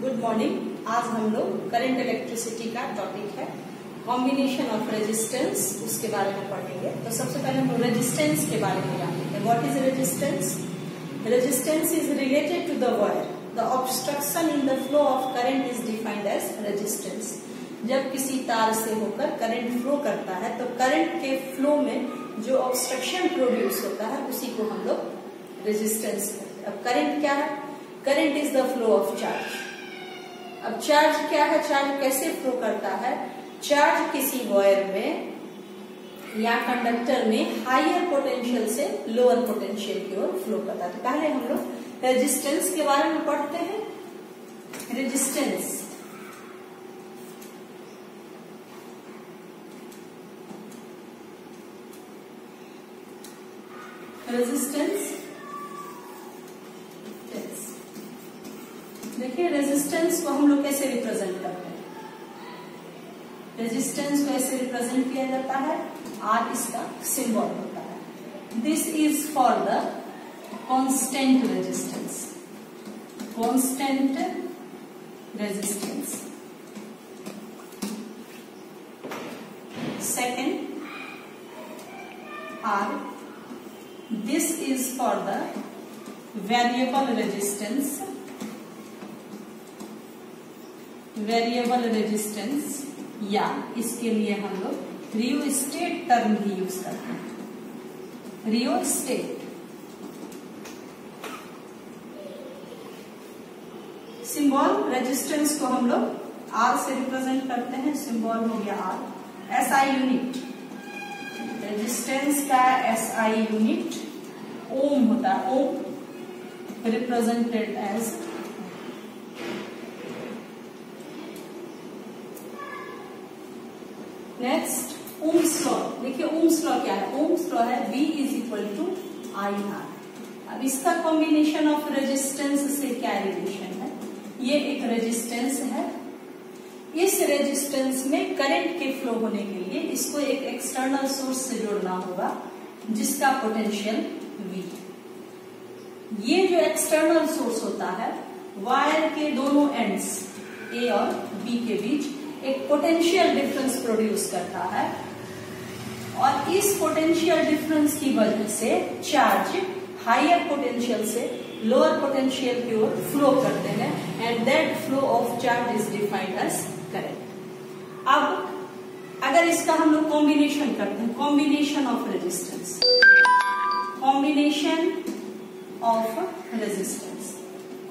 Good morning. आज हम लोग करंट इलेक्ट्रिसिटी का टॉपिक है कॉम्बिनेशन ऑफ रेजिस्टेंस, उसके बारे में पढ़ेंगे। तो सबसे पहले हम लोग रेजिस्टेंस के बारे में जानेंगे। What is resistance? Resistance is related to the wire. The obstruction in the flow of current is defined as resistance. जब किसी तार से होकर करंट फ्लो करता है तो करंट के फ्लो में जो ऑब्स्ट्रक्शन प्रोड्यूस होता है उसी को हम लोग रेजिस्टेंस कहते हैं। अब करंट क्या है? Current is the flow of charge. अब चार्ज क्या है? चार्ज कैसे फ्लो करता है? चार्ज किसी वायर में या कंडक्टर में हायर पोटेंशियल से लोअर पोटेंशियल की ओर फ्लो करता है। तो पहले हम लोग रेजिस्टेंस के बारे में पढ़ते हैं। रेजिस्टेंस देखिए, रेजिस्टेंस को हम लोग कैसे रिप्रेजेंट करते हैं? रेजिस्टेंस को ऐसे रिप्रेजेंट किया जाता है, आर इसका सिंबल होता है। This is for the constant resistance. Constant resistance. Second R, this is for the variable resistance। Variable resistance, या इसके लिए हम लोग रियोस्टेट टर्म भी यूज करते हैं। रियोस्टेट सिंबल रेजिस्टेंस को हम लोग आर से रिप्रेजेंट करते हैं। सिंबल हो गया आर। एसआई यूनिट रेजिस्टेंस का एसआई यूनिट ओम होता है। Ohm represented as next Ohm's law. देखिए ओम्स लॉ क्या है? ओम्स लॉ है V is equal to I R. अब इसका कॉम्बिनेशन ऑफ रेजिस्टेंस से क्या रिलेशन है? ये एक रेजिस्टेंस है। इस रेजिस्टेंस में करंट के फ्लो होने के लिए इसको एक एक्सटर्नल सोर्स से जोड़ना होगा जिसका पोटेंशियल V। ये जो एक्सटर्नल सोर्स होता है वायर के दोनों एंड्स A और B के बीच एक पोटेंशियल डिफरेंस प्रोड्यूस करता है, और इस पोटेंशियल डिफरेंस की वजह से चार्ज हायर पोटेंशियल से लोअर पोटेंशियल की ओर फ्लो करते हैं, and that flow of charge is defined as current. अब अगर इसका हम लोग कॉम्बिनेशन करते हैं, combination of resistance. Combination of resistance,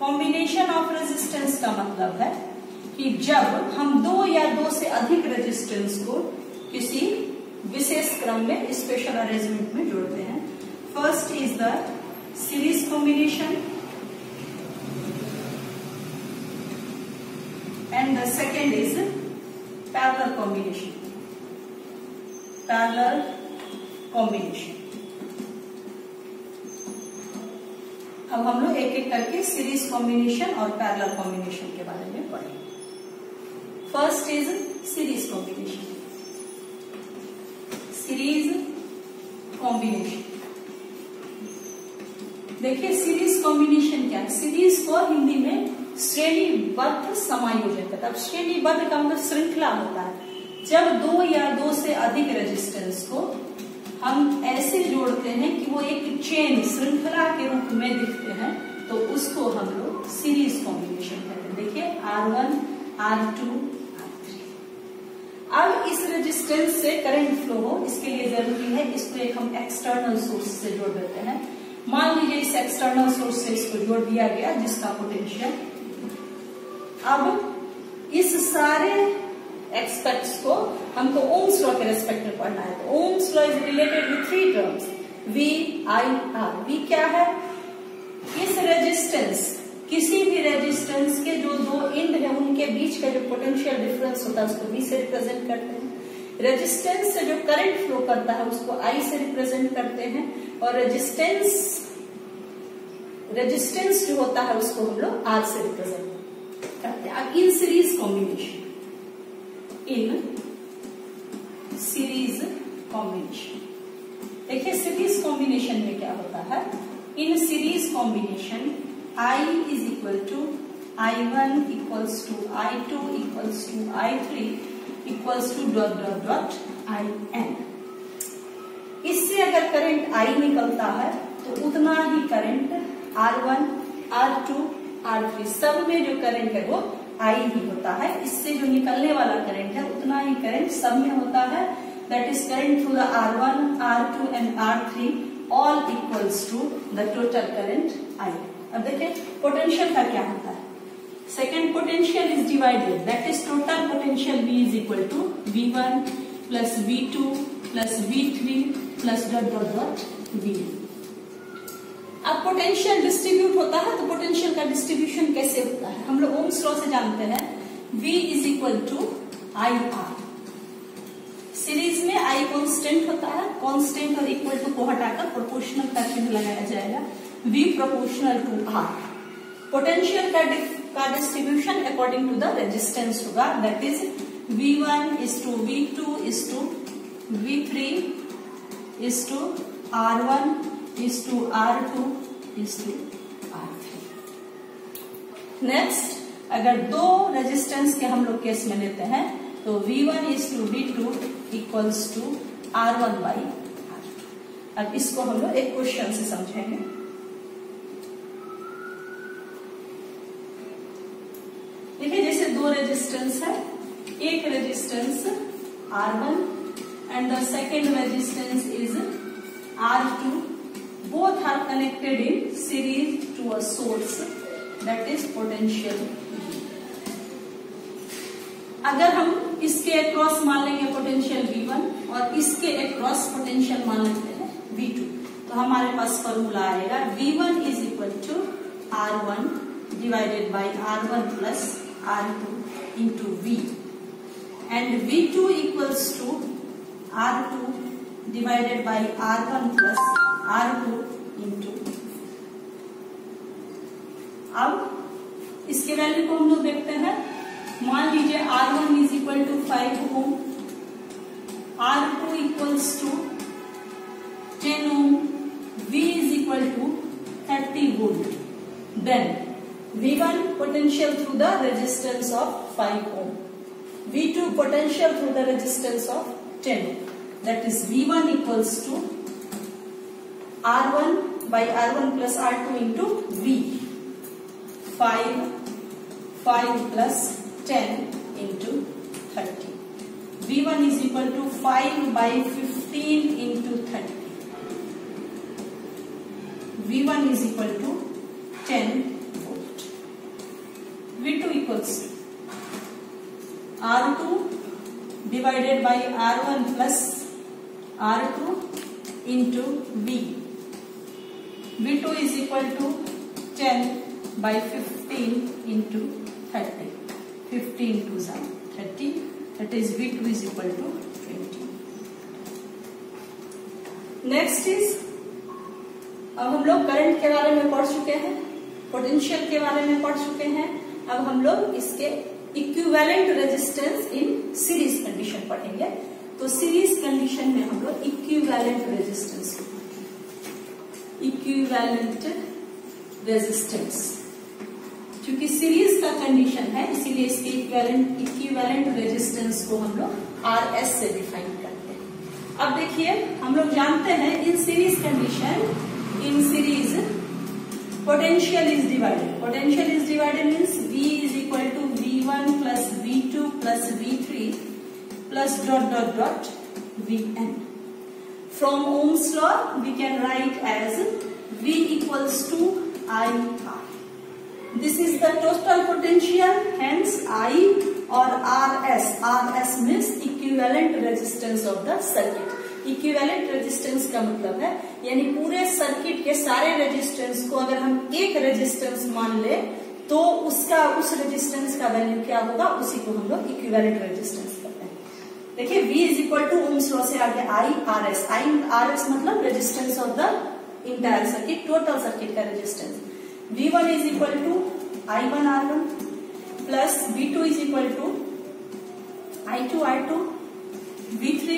combination of resistance का मतलब है कि जब हम दो या दो से अधिक रेजिस्टेंस को किसी विशेष क्रम में स्पेशल अरेंजमेंट में जोड़ते हैं। First is the series combination and the second is parallel combination. Parallel combination. अब हम लोग एक एक करके सीरीज कॉम्बिनेशन और पैरेलल कॉम्बिनेशन के बारे में पढ़ेंगे। First is series combination. Series combination, देखिए सीरीज कॉम्बिनेशन क्या है? सीरीज को हिंदी में श्रेणीबद्ध समायोजन कहते हैं। अब श्रेणीबद्ध का मतलब श्रृंखला होता है। जब दो या दो से अधिक रेजिस्टेंस को हम ऐसे जोड़ते हैं कि वो एक चेन श्रृंखला के रूप में दिखते हैं, तो उसको हम लोग सीरीज कॉम्बिनेशन कहते हैं। देखिए R1, R2, R3। अब इस रेजिस्टेंस से करंट फ्लो हो, इसके लिए जरूरी है इसको एक हम एक्सटर्नल सोर्स से जोड़ देते हैं। मान लीजिए इस एक्सटर्नल सोर्स से इसको जोड़ दिया गया जिसका पोटेंशियल। अब इस सारे एक्सपेक्ट्स को हमको ओम्स लॉ के रेस्पेक्ट में पढ़ना है। तो Ohm's law is related with three terms, V, I, R। V क्या है? इस रेजिस्टेंस, किसी भी रेजिस्टेंस के जो दो एंड है उनके बीच का जो पोटेंशियल डिफरेंस होता है उसको V से रिप्रेजेंट करते हैं। रेजिस्टेंस से जो करंट फ्लो करता है उसको I से रिप्रेजेंट करते हैं, और रेजिस्टेंस जो होता है उसको हम लोग R से रिप्रेजेंट करते हैं। अब in series combination, in series combination, देखिए सीरीज कॉम्बिनेशन में क्या होता है? In series combination I is equal to I1 equals to I2 equals to I3 equals to dot dot dot IN। इससे अगर करंट I निकलता है तो उतना ही करंट R1, R2, R3 सब में जो करंट है वो I ही होता है। इससे जो निकलने वाला करंट है उतना ही करंट सब में होता है। That is current through the R1, R2 and R3 all equals to the total current I। अब देखिए पोटेंशियल का क्या होता है। Second potential is divided, that is total potential V is equal to V1 plus V2 plus V3 plus dot dot dot V। अब potential distribute होता है तो पोटेंशियल का डिस्ट्रीब्यूशन कैसे होता है, हम लोग ओम्स लॉ से जानते हैं। V is equal to IR। Series में I कांस्टेंट होता है, कांस्टेंट और इक्वल टू को हटाकर प्रोपोर्शनल का चिन्ह लगाया जाएगा, V proportional to R। Potential का distribution according to the resistance होगा, that is V1 is to V2 is to V3 is to R1 is to R2 is to R3। Next, अगर दो रेजिस्टेंस के हम लोग केस में लेते हैं तो V1 is to V2 equals to R1 by R2। अब इसको हम लोग एक क्वेश्चन से समझेंगे। देखिए जैसे दो रेजिस्टेंस है, एक resistance R1 and the second resistance is R2, both are connected in series to a source, that is potential। अगर हम इसके अक्रॉस मान लेंगे पोटेंशियल V1 और इसके अक्रॉस पोटेंशियल मान लेते हैं V2, तो हमारे पास फॉर्मूला आएगा V1 is equal to R1 divided by R1 plus R2 into V, and V2 equals to R2 divided by R1 plus R2 into. अब इसके वैल्यू को हम लोग देखते हैं। मान लीजिए R1 is equal to 5 ohm, R2 equals to 10 ohm, V is equal to 30 volt. Then V1 potential through the resistance of 5 ohm, V2 potential through the resistance of 10, that is V1 equals to R1 by R1 plus R2 into V, 5 plus 10 into 30, V1 is equal to 5 by 15 into 30, V1 is equal to 10 volt, V2 equals R2 divided by R1 plus R2 into V, V2 is equal to 10 by 15 into 30, 15 to 30, that is V2 is equal to 20। Next is, अब हम लोग current के बारे में पढ़ चुके हैं, potential के बारे में पढ़ चुके हैं। अब हम लोग इसके equivalent resistance in series condition पढ़ेंगे। तो सीरीज कंडीशन में हम लोग इक्विवेलेंट रेजिस्टेंस, क्योंकि सीरीज का कंडीशन है इसीलिए इसके इक्विवेलेंट रेजिस्टेंस को हम लोग RS से डिफाइन करते हैं। अब देखिए हम लोग जानते हैं in series condition, in series potential is divided means V is equal to V1 plus V2 plus V3 plus dot dot dot Vn. From Ohm's law we can write as V equals to IR. This is the total potential, hence I or RS. RS means equivalent resistance of the circuit. Equivalent resistance का मतलब है यानी पूरे circuit के सारे resistance को अगर हम एक रेजिस्टेंस मान ले तो उसका उस रेजिस्टेंस का वैल्यू क्या होगा, उसी को हम लोग इक्विवेलेंट रेजिस्टेंस कहते हैं। देखिए V is equal to Ohm's law से आगे I RS मतलब resistance of the entire circuit, total circuit का resistance. V1 is equal to I1 R1 plus V2 is equal to I2 R2, V3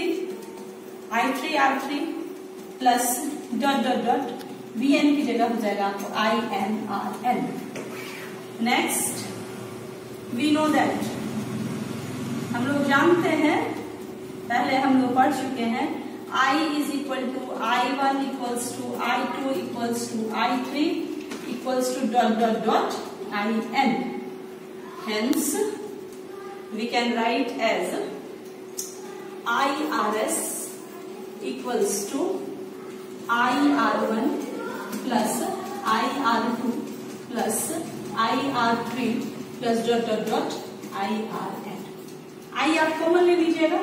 I3 R3 plus dot dot dot Vn की जगह हो जाएगा आपको IN RN। Next we know that, हम लोग जानते हैं, पहले हम लोग पढ़ चुके हैं, I is equal to I1 equals to I2 equals to I3 equals to dot dot dot IN. Hence, we can write as IRS equals to IR1 plus IR2 plus IR3 plus dot dot dot IRN. I आप common ले लीजिएगा,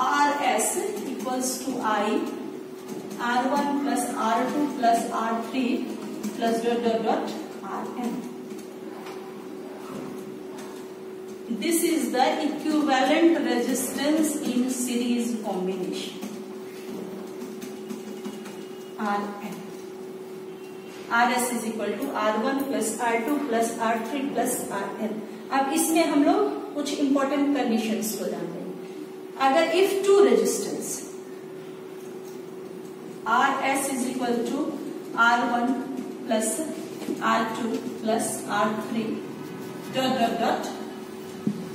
RS equals to I R1 plus R2 plus R3 plus dot dot dot RN. This is the equivalent resistance in series combination. RN. RS is equal to R1 plus R2 plus R3 plus RN. अब इसमें हम लोग कुछ important conditions को जानते हैं। अगर if two resistance RS is equal to R1 plus R2 plus R3 dot dot dot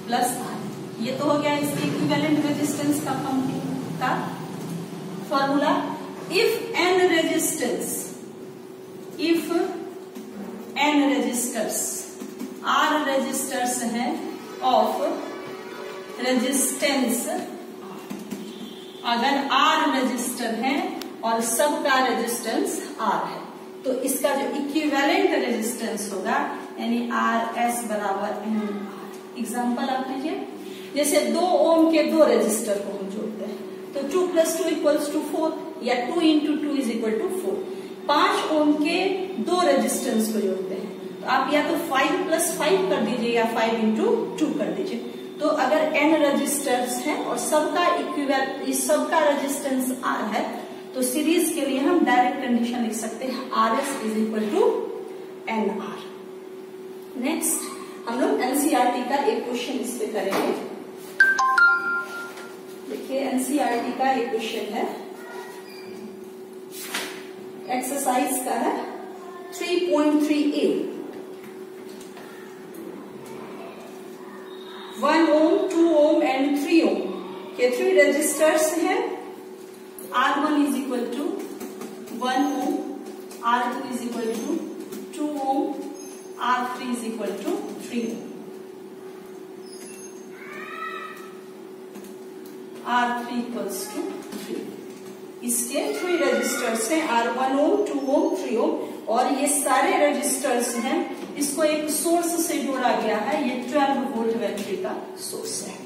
plus R, ये तो हो गया इसके इक्विवेलेंट रेजिस्टेंस का formula. If n resistance, if n resistors, R resistors हैं ऑफ रेजिस्टेंस, अगर R रजिस्टर है और सबका रेजिस्टेंस R है, तो इसका जो इक्विवेलेंट रेजिस्टेंस होगा यानी RS बराबर NR। एग्जाम्पल आप लीजिए, जैसे 2 ओम के 2 रेजिस्टर को हम जोड़ते हैं, तो 2 + 2 = 4 या 2 × 2 = 4। 5 ओम के 2 रेजिस्टेंस को जोड़ते हैं, तो आप या तो 5 + 5 कर दीजिए या 5 × 2 कर दीजिए। तो अगर n रजिस्टर्स हैं और सबका रेजिस्टेंस R है, तो सीरीज के लिए हम डायरेक्ट कंडीशन लिख सकते हैं RS = NR। नेक्स्ट हम लोग NCERT का एक क्वेश्चन इस पे करेंगे। देखिए NCERT का एक क्वेश्चन है, एक्सरसाइज का है 3.3a। 1 ohm, 2 ohm and 3 ohm के 3 रेजिस्टर्स हैं। R1 is equal to 1 ohm, R2 is equal to 2 ohm, R3 is equal to 3 ohm, R3 equals to 3। इसके 3 रेजिस्टर्स हैं, R1 ohm, 2 ohm, 3 ohm, और ये सारे रेजिस्टर्स हैं। इसको एक सोर्स से जोड़ा गया है, ये 12 वोल्ट बैटरी का सोर्स है।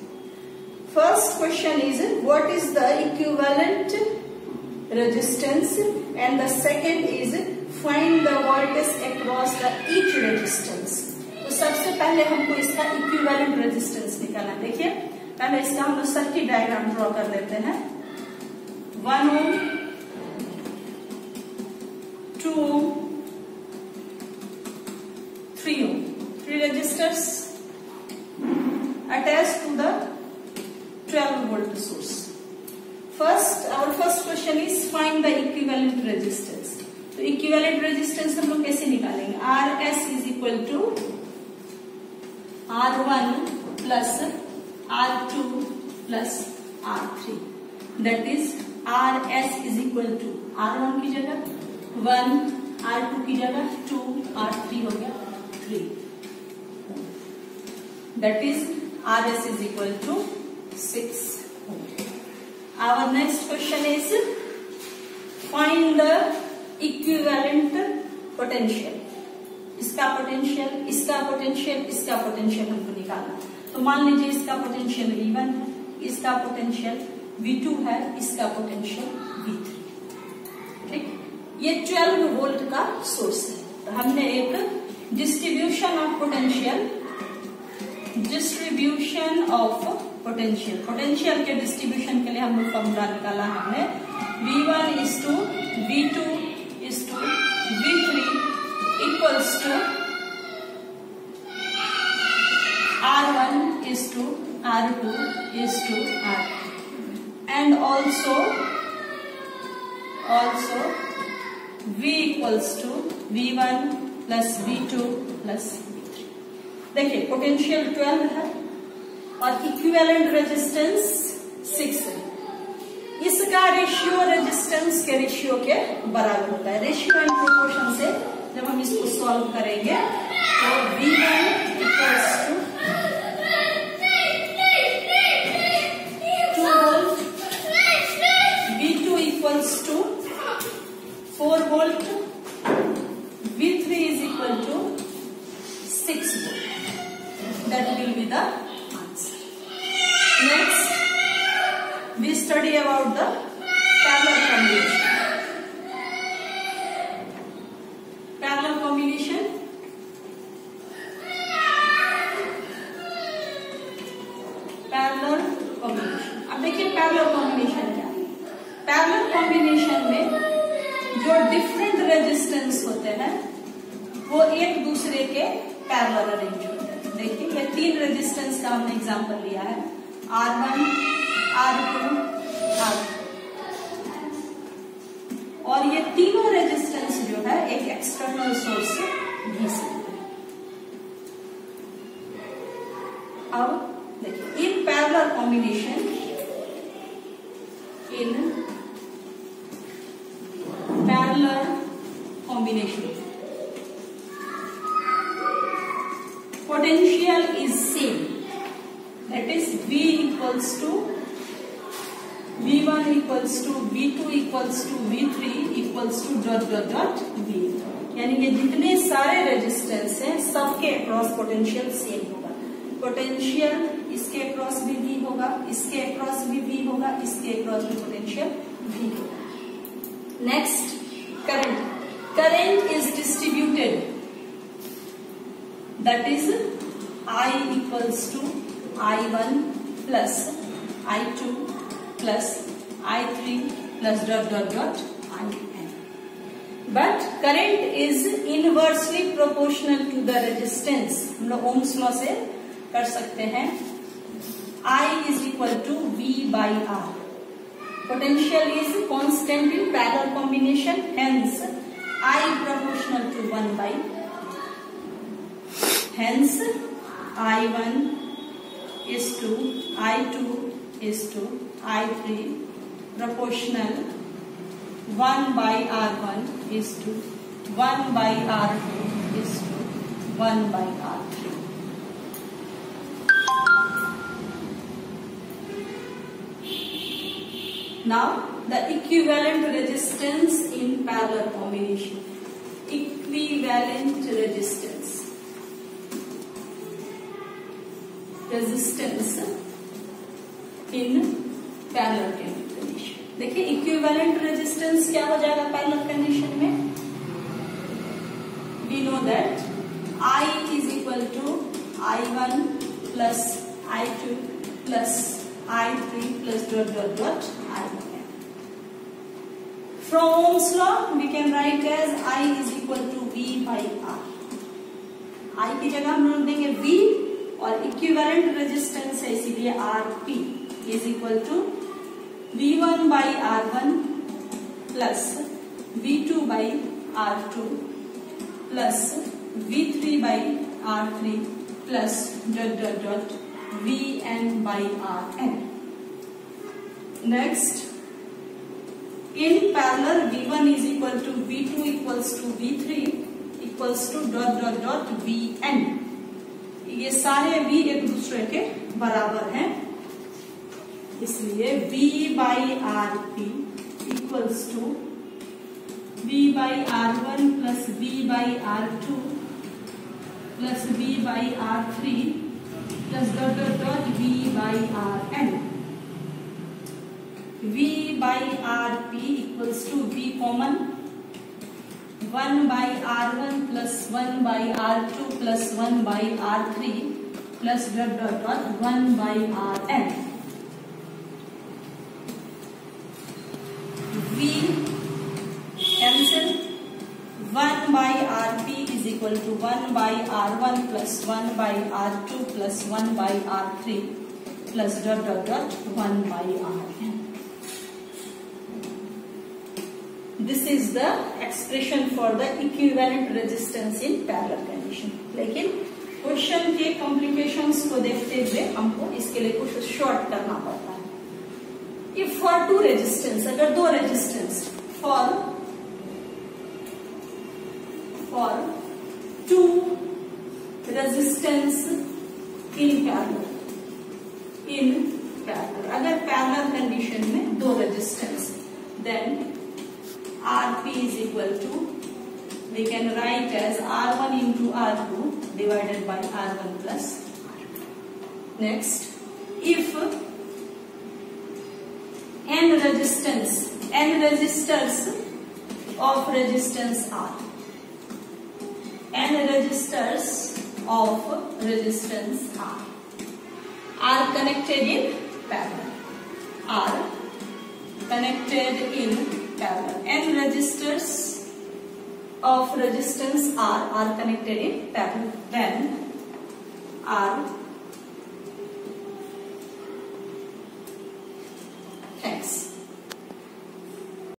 First question is what is the equivalent resistance, and the second is find the voltage across the each resistance. तो सबसे पहले हमको इसका इक्विवेलेंट रेजिस्टेंस निकालना। देखिए पहले इसका हम लोग सर्किट डायग्राम ड्रॉ कर लेते हैं। 1 ohm, 2 ohm, 3 ohm, 3 resistors attached to the 12 volt source. Our first question is find the equivalent resistance. तो equivalent resistance हम लोग कैसे निकालेंगे? RS is equal to R1 plus R2 plus R3. That is RS is equal to R1 की जगह 1, R2 की जगह 2, R3 हो गया 3. That is RS is equal to 6. Our next question is find the equivalent potential. इसका potential, इसका potential, इसका potential हमको निकालना। तो मान लीजिए इसका पोटेंशियल V1 है, इसका पोटेंशियल V2 है, इसका पोटेंशियल V3। ठीक, ये 12 वोल्ट का सोर्स है। तो हमने एक डिस्ट्रीब्यूशन ऑफ पोटेंशियल, पोटेंशियल के डिस्ट्रीब्यूशन के लिए हम लोग फॉर्मूला निकाला हमने। V1 is to V2 is to V3 equals to R1 is to R2 is to R3, and also V equals to V1 plus V2 plus V3। देखिए potential 12 है और इक्विवेलेंट रेजिस्टेंस 6 है। इसका रेशियो रेजिस्टेंस के ratio के बराबर होता है। रेशियो एंड प्रोपोर्शन से जब हम इसको सॉल्व करेंगे तो V1 equals to 2 volt, V2 equals to 4 volt, V3 is equal to 6 volt. That will be the answer. Next, we study about the parallel combination. Parallel combination. Parallel combination. अब देखिए parallel combination क्या है? Parallel combination में जो different resistance होते हैं वो एक दूसरे के पैरेलल अरेंज होते हैं। देखिए ये 3 रेजिस्टेंस का हमने एग्जांपल लिया है, R1, R2, R3, और ये तीनों रेजिस्टेंस जो है एक एक्सटर्नल सोर्स से भी से। अब देखिए in parallel combination, in parallel combination potential is same, that is V equals to V1 equals to V2 equals to V3 equals to dot dot dot V। यानी ये जितने सारे रेजिस्टेंस हैं सबके अक्रॉस पोटेंशियल सेम होगा। Potential इसके across भी V होगा, इसके अक्रॉस भी V होगा, इसके अक्रॉस भी पोटेंशियल V होगा। Next current, current is distributed, that is I equals to I1 plus I2 plus I3 plus dot dot dot IN. But current is inversely proportional to the resistance. हम लोग ohms law से कर सकते हैं। I is equal to V by R. Potential is constant in parallel combination, hence I proportional to 1 by, hence I1 is to I2 is to I3 proportional 1 by R1 is to 1 by R2 is to 1 by R3. Now the equivalent resistance in parallel combination. Equivalent resistance. Resistance in parallel condition. देखिए equivalent resistance क्या हो जाएगा parallel condition में? We know that I is equal to I1 plus I2 plus I3 plus dot dot dot IN. From Ohm's law we can write as I is equal to V by R. I की जगह हम लोग देंगे V और equivalent resistance है इसीलिए Rp is equal to V1 by R1 plus V2 by R2 plus V3 by R3 plus dot dot dot Vn by Rn. Next, in parallel V1 is equal to V2 equals to V3 equals to dot dot dot Vn. ये सारे V एक दूसरे के बराबर हैं, इसलिए V by Rp equals to V by R1 plus V by R2 plus V by R3 plus dot dot dot V by Rn. V by Rp equals to V common 1 by R1 plus 1 by R2 plus 1 by R3 plus dot dot dot 1 by Rn. V cancel, 1 by Rp is equal to 1 by R1 plus 1 by R2 plus 1 by R3 plus dot dot dot 1 by Rn. This is the expression for the equivalent resistance in parallel condition. लेकिन question के complications को देखते हुए हमको इसके लिए कुछ short करना पड़ता है। इफ फॉर टू रेजिस्टेंस, अगर दो resistance for two resistance in parallel, अगर पैरेलल कंडीशन में दो resistance, then Rp is equal to, we can write as R1 into R2 divided by R1 plus R2. Next, if n resistors of resistance R, n resistors of resistance R are connected in parallel, are connected in parallel, n resistors of resistance R are connected in parallel, then R